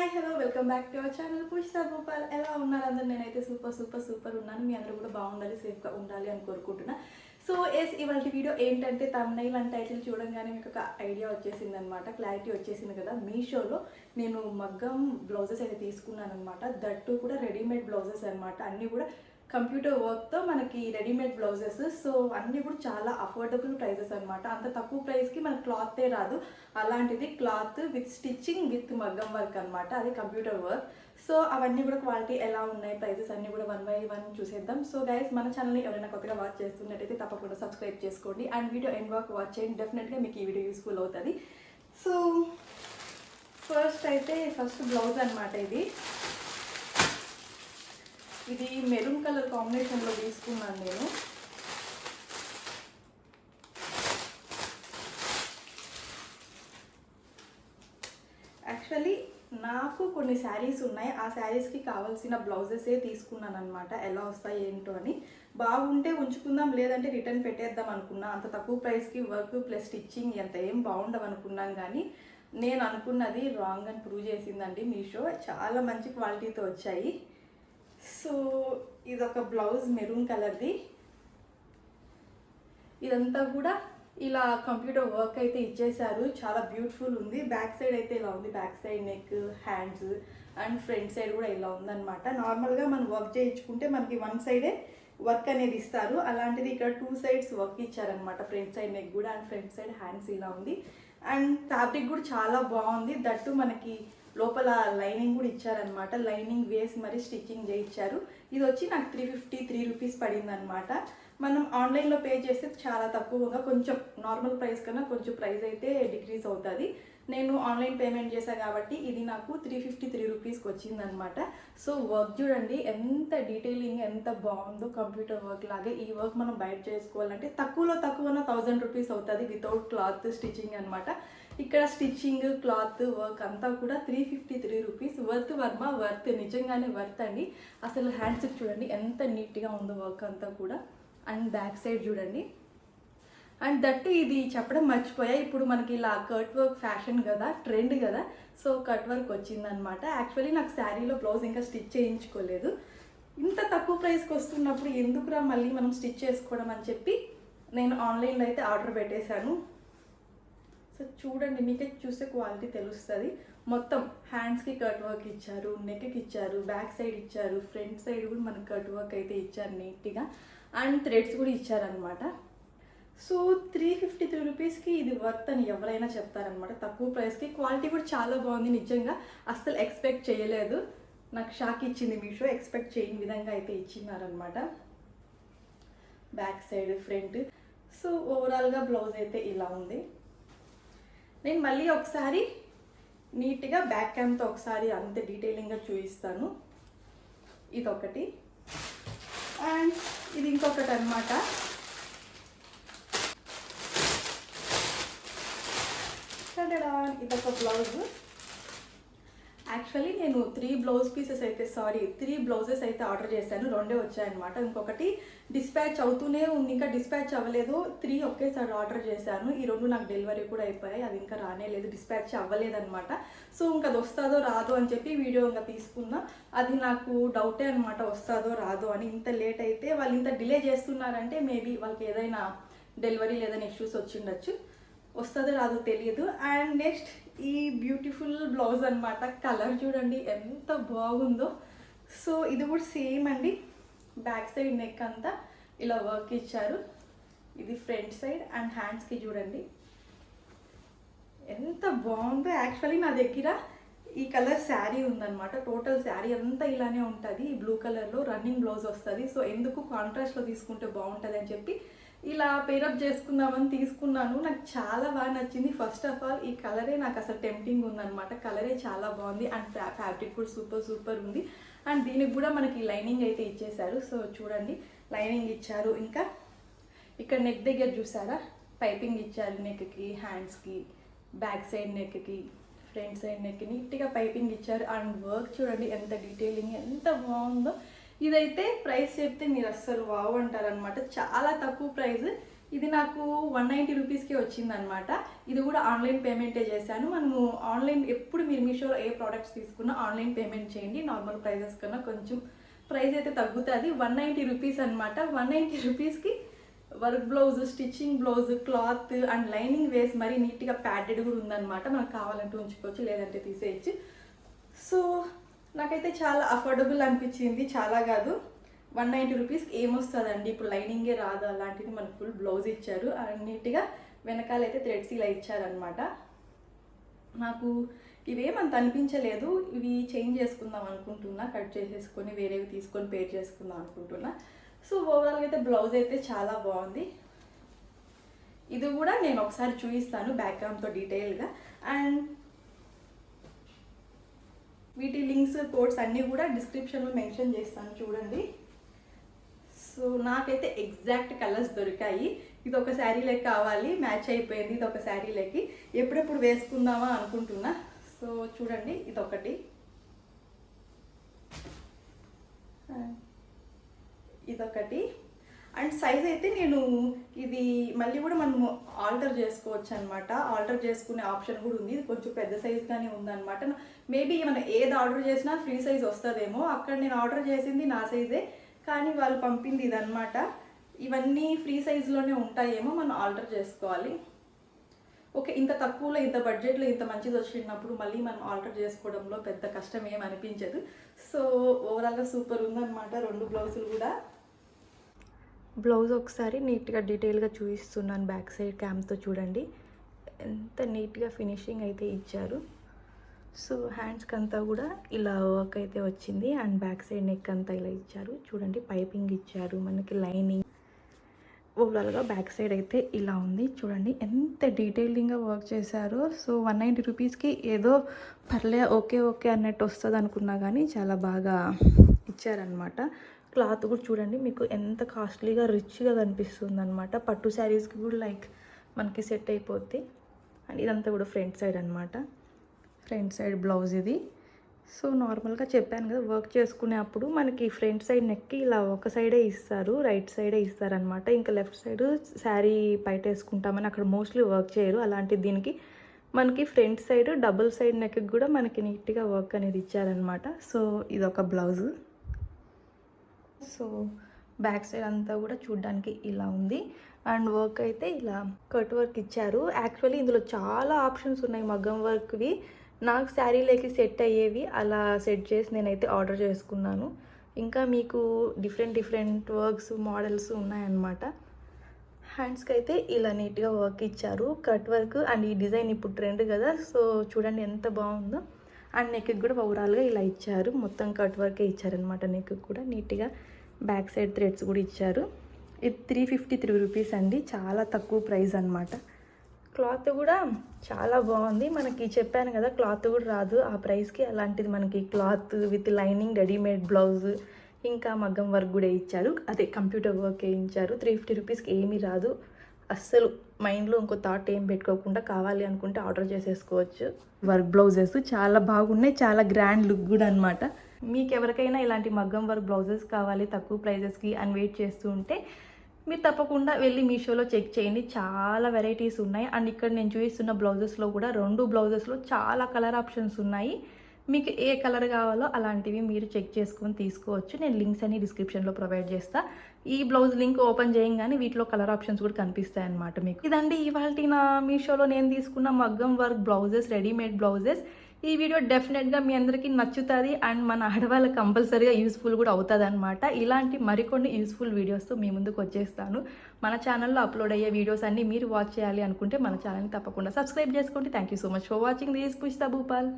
Hi hello welcome back to our channel Pujitha Bhupal. ఎలా ఉన్నారు అందరు? నేనైతే సూపర్ ఉన్నాను. మీ అందరూ కూడా బాగుండాలి, సేఫ్గా ఉండాలి అని కోరుకుంటున్నా. సో ఇవాళ వీడియో ఏంటంటే తమ్నైల్ అండ్ టైటిల్ చూడంగానే మీకు ఒక ఐడియా వచ్చేసింది అనమాట, క్లారిటీ వచ్చేసింది కదా. మీషోలో నేను మగ్గం బ్లౌజెస్ అయితే తీసుకున్నాను అనమాట. దట్టు కూడా రెడీమేడ్ బ్లౌజెస్ అనమాట. అన్నీ కూడా కంప్యూటర్ వర్క్తో మనకి రెడీమేడ్ బ్లౌజెస్. సో అన్నీ కూడా చాలా అఫోర్డబుల్ ప్రైజెస్ అనమాట. అంత తక్కువ ప్రైస్కి మనకు క్లాతే రాదు. అలాంటిది క్లాత్ విత్ స్టిచ్చింగ్ విత్ మగ్గం వర్క్ అనమాట, అది కంప్యూటర్ వర్క్. సో అవన్నీ కూడా క్వాలిటీ ఎలా ఉన్నాయి, ప్రైజెస్ అన్నీ కూడా 1 by 1 చూసేద్దాం. సో గైస్, మన ఛానల్ని ఎవరైనా కొత్తగా వాచ్ చేస్తున్నట్టయితే తప్పకుండా సబ్స్క్రైబ్ చేసుకోండి అండ్ వీడియో ఎండ్ వరకు వాచ్ చేయండి. డెఫినెట్గా మీకు ఈ వీడియో యూస్ఫుల్ అవుతుంది. సో ఫస్ట్ బ్లౌజ్ అనమాట. ఇది మెరూన్ కలర్ కాంబినేషన్లో తీసుకున్నాను నేను. యాక్చువల్లీ నాకు కొన్ని శారీస్ ఉన్నాయి, ఆ శారీస్కి కావాల్సిన బ్లౌజెసే తీసుకున్నాను అనమాట. ఎలా వస్తాయి ఏంటో అని. బాగుంటే ఉంచుకుందాం, లేదంటే రిటర్న్ పెట్టేద్దాం అనుకున్నా. అంత తక్కువ ప్రైస్కి వర్క్ ప్లస్ స్టిచ్చింగ్ ఎంత ఏం బాగుండవు అనుకున్నాం, కానీ నేను అనుకున్నది రాంగ్ అని ప్రూవ్ చేసిందండి మీషో. చాలా మంచి క్వాలిటీతో వచ్చాయి. సో ఇదొక బ్లౌజ్ మెరూన్ కలర్ది. ఇదంతా కూడా ఇలా కంప్యూటర్ వర్క్ అయితే ఇచ్చేసారు. చాలా బ్యూటిఫుల్ ఉంది. బ్యాక్ సైడ్ అయితే ఇలా ఉంది. Back side neck, hands and front side కూడా ఇలా ఉందన్నమాట. నార్మల్గా మనం వర్క్ చేయించుకుంటే మనకి 1 సైడే వర్క్ అనేది ఇస్తారు. అలాంటిది ఇక్కడ 2 సైడ్స్ వర్క్ ఇచ్చారనమాట. ఫ్రంట్ సైడ్ నెక్ కూడా అండ్ ఫ్రంట్ సైడ్ హ్యాండ్స్ ఇలా ఉంది. అండ్ ఫ్యాబ్రిక్ కూడా చాలా బాగుంది. దట్టు మనకి లోపల లైనింగ్ కూడా ఇచ్చారనమాట. లైనింగ్ వేసి మరి స్టిచ్చింగ్ చేయించారు. ఇది వచ్చి నాకు 353 రూపీస్ పడింది అనమాట. మనం ఆన్లైన్లో పే చేస్తే చాలా తక్కువగా, కొంచెం నార్మల్ ప్రైస్ కన్నా కొంచెం ప్రైస్ అయితే డిక్రీజ్ అవుతుంది. నేను ఆన్లైన్ పేమెంట్ చేశాను కాబట్టి ఇది నాకు 353 రూపీస్కి వచ్చిందనమాట. సో వర్క్ చూడండి ఎంత డీటెయిలింగ్, ఎంత బాగుందో. కంప్యూటర్ వర్క్ లాగే ఈ వర్క్ మనం బయట చేసుకోవాలంటే తక్కువలో 1000 రూపీస్ అవుతుంది వితౌట్ క్లాత్ స్టిచ్చింగ్ అనమాట. ఇక్కడ స్టిచ్చింగ్, క్లాత్, వర్క్ అంతా కూడా 353 రూపీస్. వర్త్ వర్మ, వర్త్, నిజంగానే వర్త్ అండి. అసలు హ్యాండ్స్ చూడండి ఎంత నీట్గా ఉందో వర్క్ అంతా కూడా. అండ్ బ్యాక్ సైడ్ చూడండి. అండ్ దట్టు ఇది చెప్పడం మర్చిపోయా, ఇప్పుడు మనకి ఇలా కట్ వర్క్ ఫ్యాషన్ కదా, ట్రెండ్ కదా. సో కట్ వర్క్ వచ్చిందనమాట. యాక్చువల్లీ నాకు శారీలో బ్లౌజ్ ఇంకా స్టిచ్ చేయించుకోలేదు. ఇంత తక్కువ ప్రైస్కి వస్తున్నప్పుడు ఎందుకురా మళ్ళీ మనం స్టిచ్ చేసుకోవడం అని చెప్పి నేను ఆన్లైన్లో అయితే ఆర్డర్ పెట్టేశాను. సో చూడండి, మీకే చూస్తే క్వాలిటీ తెలుస్తుంది. మొత్తం హ్యాండ్స్కి కట్ వర్క్ ఇచ్చారు, నెక్కి ఇచ్చారు, బ్యాక్ సైడ్ ఇచ్చారు, ఫ్రంట్ సైడ్ కూడా మనకి కట్ వర్క్ అయితే ఇచ్చారు నీట్గా. అండ్ థ్రెడ్స్ కూడా ఇచ్చారనమాట. సో 353 రూపీస్కి ఇది వర్త్ అని ఎవరైనా చెప్తారనమాట. తక్కువ ప్రైస్కి క్వాలిటీ కూడా చాలా బాగుంది. నిజంగా అస్సలు ఎక్స్పెక్ట్ చేయలేదు. నాకు షాక్ ఇచ్చింది మీషో. ఎక్స్పెక్ట్ చేయని విధంగా అయితే ఇచ్చినారనమాట. Back side, front. సో ఓవరాల్గా బ్లౌజ్ అయితే ఇలా ఉంది. నేను మళ్ళీ ఒకసారి నీట్గా బ్యాక్ క్యామ్తో ఒకసారి అంత డీటెయిలింగ్గా చూపిస్తాను. ఇదొకటి అండ్ ఇది ఇంకొకటి అనమాట. ఇదొక బ్లౌజ్. యాక్చువల్లీ నేను 3 బ్లౌజెస్ అయితే ఆర్డర్ చేశాను. 2 వచ్చాయన్నమాట. ఇంకొకటి డిస్పాచ్ అవుతూనే ఉంది, ఇంకా డిస్పాచ్ అవ్వలేదు. 3 ఒకేసారి ఆర్డర్ చేశాను. ఈ 2 నాకు డెలివరీ కూడా అయిపోయాయి. అది ఇంకా రానేలేదు, డిస్పాచ్ అవ్వలేదన్నమాట. సో ఇంకా అది వస్తుందో రాదో అని చెప్పి వీడియో ఇంకా తీసుకున్నా. అది నాకు డౌటే అనమాట, వస్తుందో రాదో అని. ఇంత లేట్ అయితే వాళ్ళు ఇంత డిలే చేస్తున్నారంటే మేబీ వాళ్ళకి ఏదైనా డెలివరీ లేదని ఇష్యూస్ వచ్చిండొచ్చు. వస్తుందో రాదో తెలియదు. అండ్ నెక్స్ట్ ఈ బ్యూటిఫుల్ బ్లౌజ్ అనమాట. కలర్ చూడండి ఎంత బాగుందో. సో ఇది కూడా సేమ్ అండి. బ్యాక్ సైడ్ నెక్ అంతా ఇలా వర్క్ ఇచ్చారు. ఇది ఫ్రంట్ సైడ్ అండ్ హ్యాండ్స్కి చూడండి ఎంత బాగుందో. యాక్చువల్లీ నా దగ్గర ఈ కలర్ శారీ ఉందన్నమాట. టోటల్ శారీ అంతా ఇలానే ఉంటుంది. ఈ బ్లూ కలర్లో రన్నింగ్ బ్లౌజ్ వస్తుంది. సో ఎందుకు కాంట్రాస్ట్లో తీసుకుంటే బాగుంటుంది అని చెప్పి ఇలా పేరప్ చేసుకుందామని తీసుకున్నాను. నాకు చాలా బాగా నచ్చింది. ఫస్ట్ ఆఫ్ ఆల్ ఈ కలరే నాకు అసలు టెంప్టింగ్ ఉందన్నమాట. కలరే చాలా బాగుంది అండ్ ఫ్యాబ్రిక్ కూడా సూపర్ ఉంది. అండ్ దీనికి కూడా మనకి లైనింగ్ అయితే ఇచ్చేసారు. సో చూడండి, లైనింగ్ ఇచ్చారు. ఇంకా ఇక్కడ నెక్ దగ్గర చూసారా, పైపింగ్ ఇచ్చారు. నెక్కి, హ్యాండ్స్కి, బ్యాక్ సైడ్ నెక్కి, ఫ్రంట్ సైడ్ నెక్కి నీట్గా పైపింగ్ ఇచ్చారు. అండ్ వర్క్ చూడండి ఎంత డీటెయిలింగ్, ఎంత బాగుందో. ఇదైతే ప్రైస్ చెప్తే మీరు అస్సలు వావ్ అంటారనమాట. చాలా తక్కువ ప్రైస్. ఇది నాకు 190 రూపీస్కే వచ్చిందనమాట. ఇది కూడా ఆన్లైన్ పేమెంటే చేశాను. మనము ఆన్లైన్ ఎప్పుడు మీరు మీషోలో ఏ ప్రోడక్ట్స్ తీసుకున్నా ఆన్లైన్ పేమెంట్ చేయండి. నార్మల్ ప్రైజెస్ కన్నా కొంచెం ప్రైస్ అయితే తగ్గుతుంది. 190 రూపీస్ అనమాట. 190 రూపీస్కి work blouse, stitching blouse, cloth and lining వేసి మరీ నీట్గా ప్యాడెడ్ కూడా ఉందన్నమాట. మనకు కావాలంటే ఉంచుకోవచ్చు, లేదంటే తీసేయచ్చు. సో నాకైతే చాలా అఫోర్డబుల్ అనిపించింది. చాలా కాదు, 190 రూపీస్కి ఏమొస్తుందండి, ఇప్పుడు లైనింగే రాదు. అలాంటిది మనకు ఫుల్ బ్లౌజ్ ఇచ్చారు. నీట్గా వెనకాలైతే థ్రెడ్స్ ఇలా ఇచ్చారనమాట. నాకు ఇవేమంత అనిపించలేదు. ఇవి చేంజ్ చేసుకుందాం అనుకుంటున్నా, కట్ చేసేసుకొని వేరేవి తీసుకొని పేర్ చేసుకుందాం అనుకుంటున్నా. సో ఓవరాల్గా అయితే బ్లౌజ్ అయితే చాలా బాగుంది. ఇది కూడా నేను ఒకసారి చూపిస్తాను బ్యాక్గ్రౌండ్తో డీటెయిల్గా. అండ్ వీటి లింక్స్, కోడ్స్ అన్నీ కూడా డిస్క్రిప్షన్లో మెన్షన్ చేస్తాను, చూడండి. సో నాకైతే ఎగ్జాక్ట్ కలర్స్ దొరికాయి. ఇది ఒక శారీలోకి కావాలి, మ్యాచ్ అయిపోయింది. ఇది ఒక శారీలోకి ఎప్పుడెప్పుడు వేసుకుందామా అనుకుంటున్నా. సో చూడండి, ఇదొకటి, ఇదొకటి. అండ్ సైజ్ అయితే నేను ఇది మళ్ళీ కూడా మనము ఆల్టర్ చేసుకోవచ్చు అనమాట. ఆల్టర్ చేసుకునే ఆప్షన్ కూడా ఉంది. ఇది కొంచెం పెద్ద సైజ్గానే ఉందన్నమాట. మేబీ మనం ఏది ఆర్డర్ చేసినా ఫ్రీ సైజ్ వస్తుందేమో. అక్కడ నేను ఆర్డర్ చేసింది నా సైజే, కానీ వాళ్ళు పంపింది ఇదన్నమాట. ఇవన్నీ ఫ్రీ సైజులోనే ఉంటాయేమో, మనం ఆల్టర్ చేసుకోవాలి. ఓకే, ఇంత తక్కువలో, ఇంత బడ్జెట్లో ఇంత మంచిది వచ్చినప్పుడు మళ్ళీ మనం ఆల్టర్ చేసుకోవడంలో పెద్ద కష్టం ఏం అనిపించదు. సో ఓవరాల్గా సూపర్ ఉందన్నమాట. 2 బ్లౌజులు కూడా. బ్లౌజ్ ఒకసారి నీట్గా డీటెయిల్గా చూపిస్తున్నాను. బ్యాక్ సైడ్ క్యామ్తో చూడండి ఎంత నీట్గా ఫినిషింగ్ అయితే ఇచ్చారు. సో హ్యాండ్స్కి అంతా కూడా ఇలా వర్క్ అయితే వచ్చింది. అండ్ బ్యాక్ సైడ్ నెక్ అంతా ఇలా ఇచ్చారు. చూడండి, పైపింగ్ ఇచ్చారు, మనకి లైనింగ్. ఓవరాల్గా బ్యాక్ సైడ్ అయితే ఇలా ఉంది. చూడండి ఎంత డీటెయిలింగ్గా వర్క్ చేశారో. సో 190 రూపీస్కి ఏదో పర్లే, ఓకే ఓకే అన్నట్టు వస్తుంది అనుకున్నా, కానీ చాలా బాగా ఇచ్చారనమాట. క్లాత్ కూడా చూడండి, మీకు ఎంత కాస్ట్లీగా రిచ్గా కనిపిస్తుంది అనమాట. పట్టు శారీస్కి కూడా లైక్ మనకి సెట్ అయిపోద్ది. అండ్ ఇదంతా కూడా ఫ్రంట్ సైడ్ అనమాట. ఫ్రంట్ సైడ్ బ్లౌజ్ ఇది. సో నార్మల్గా చెప్పాను కదా, వర్క్ చేసుకునే అప్పుడు మనకి ఫ్రంట్ సైడ్ నెక్కి ఇలా ఒక సైడే ఇస్తారు, రైట్ సైడే ఇస్తారనమాట. ఇంకా లెఫ్ట్ సైడ్ శారీ బయట వేసుకుంటామని అక్కడ మోస్ట్లీ వర్క్ చేయరు. అలాంటిది దీనికి మనకి ఫ్రంట్ సైడ్ డబుల్ సైడ్ నెక్కి కూడా మనకి నీట్గా వర్క్ అనేది ఇచ్చారనమాట. సో ఇదొక బ్లౌజు. సో బ్యాక్ సైడ్ అంతా కూడా చూడడానికి ఇలా ఉంది. అండ్ వర్క్ అయితే ఇలా కట్ వర్క్ ఇచ్చారు. యాక్చువల్లీ ఇందులో చాలా ఆప్షన్స్ ఉన్నాయి మగ్గం వర్క్వి. నాకు శారీలోకి సెట్ అయ్యేవి అలా సెట్ చేసి నేనైతే ఆర్డర్ చేసుకున్నాను. ఇంకా మీకు డిఫరెంట్ వర్క్స్, మోడల్స్ ఉన్నాయన్నమాట. హ్యాండ్స్కి అయితే ఇలా నీట్గా వర్క్ ఇచ్చారు, కట్ వర్క్. అండ్ ఈ డిజైన్ ఇప్పుడు ట్రెండ్ కదా, సో చూడండి ఎంత బాగుందో. అండ్ నెక్కి కూడా ఓవరాల్గా ఇలా ఇచ్చారు, మొత్తం కట్ వర్కే ఇచ్చారనమాట. నెక్కి కూడా నీట్గా బ్యాక్ సైడ్ థ్రెడ్స్ కూడా ఇచ్చారు. ఇది 353 రూపీస్ అండి, చాలా తక్కువ ప్రైస్ అనమాట. క్లాత్ కూడా చాలా బాగుంది. మనకి చెప్పాను కదా, క్లాత్ కూడా రాదు ఆ ప్రైస్కి. అలాంటిది మనకి cloth with lining, readymade blouse, ఇంకా మగ్గం వర్క్ కూడా ఇచ్చారు. అదే కంప్యూటర్ వర్క్ వేయించారు. 350 రూపీస్కి ఏమీ రాదు. అస్సలు మైండ్లో ఇంకో థాట్ ఏం పెట్టుకోకుండా కావాలి అనుకుంటే ఆర్డర్ చేసేసుకోవచ్చు. వర్క్ బ్లౌజెస్ చాలా బాగున్నాయి, చాలా గ్రాండ్ లుక్ కూడా అనమాట. మీకు ఎవరికైనా ఇలాంటి మగ్గం వర్క్ బ్లౌజెస్ కావాలి తక్కువ ప్రైజెస్కి అని వెయిట్ చేస్తూ ఉంటే మీరు తప్పకుండా వెళ్ళి మీషోలో చెక్ చేయండి. చాలా వెరైటీస్ ఉన్నాయి. అండ్ ఇక్కడ నేను చూపిస్తున్న బ్లౌజెస్లో కూడా 2 బ్లౌజెస్లో చాలా కలర్ ఆప్షన్స్ ఉన్నాయి. మీకు ఏ కలర్ కావాలో అలాంటివి మీరు చెక్ చేసుకొని తీసుకోవచ్చు. నేను లింక్స్ అన్ని డిస్క్రిప్షన్లో ప్రొవైడ్ చేస్తాను. ఈ బ్లౌజ్ లింక్ ఓపెన్ చేయగానే వీటిలో కలర్ ఆప్షన్స్ కూడా కనిపిస్తాయి అన్నమాట మీకు. ఇదండి ఇవాళ నా మీషోలో నేను తీసుకున్న మగ్గం వర్క్ బ్లౌజెస్, రెడీమేడ్ బ్లౌజెస్. ఈ వీడియో డెఫినెట్గా మీ అందరికీ నచ్చుతుంది అండ్ మన ఆడవాళ్ళకి కంపల్సరీగా యూస్ఫుల్ కూడా అవుతుంది అనమాట. ఇలాంటి మరికొన్ని యూస్ఫుల్ వీడియోస్తో మీ ముందుకు వచ్చేస్తాను. మన ఛానల్లో అప్లోడ్ అయ్యే వీడియోస్ అన్నీ మీరు వాచ్ చేయాలి అనుకుంటే మన ఛానల్ని తప్పకుండా సబ్స్క్రైబ్ చేసుకోండి. Thank you so much for watching this Pushpa Bhupal.